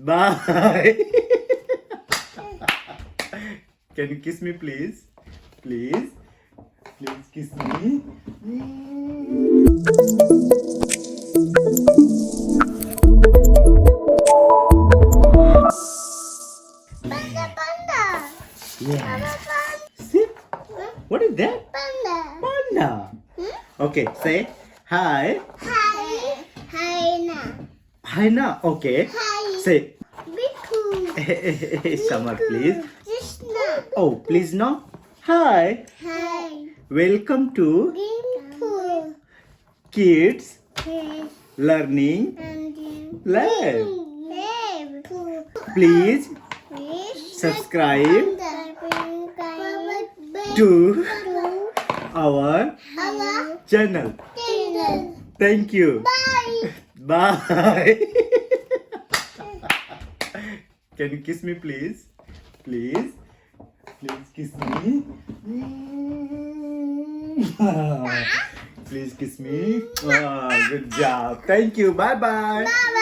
Bye. Can you kiss me, please? Please? Please kiss me. Panda, panda. Yeah. Panda, Sit. What is that? panda. Panda. Okay, say hi. Hi. Hi na. Hi na. Okay. Hi. Say Biku. Samar, please. Krishna. Oh, please no. Hi. Hi. Welcome to Gimpu. Kids Hey. Learning And Lab. Hey. Please Please subscribe to to our our channel. channel. Thank you. Bye. Bye. Can you kiss me, please? Please? Please kiss me. Please kiss me. Good job. Thank you. Bye bye. Bye.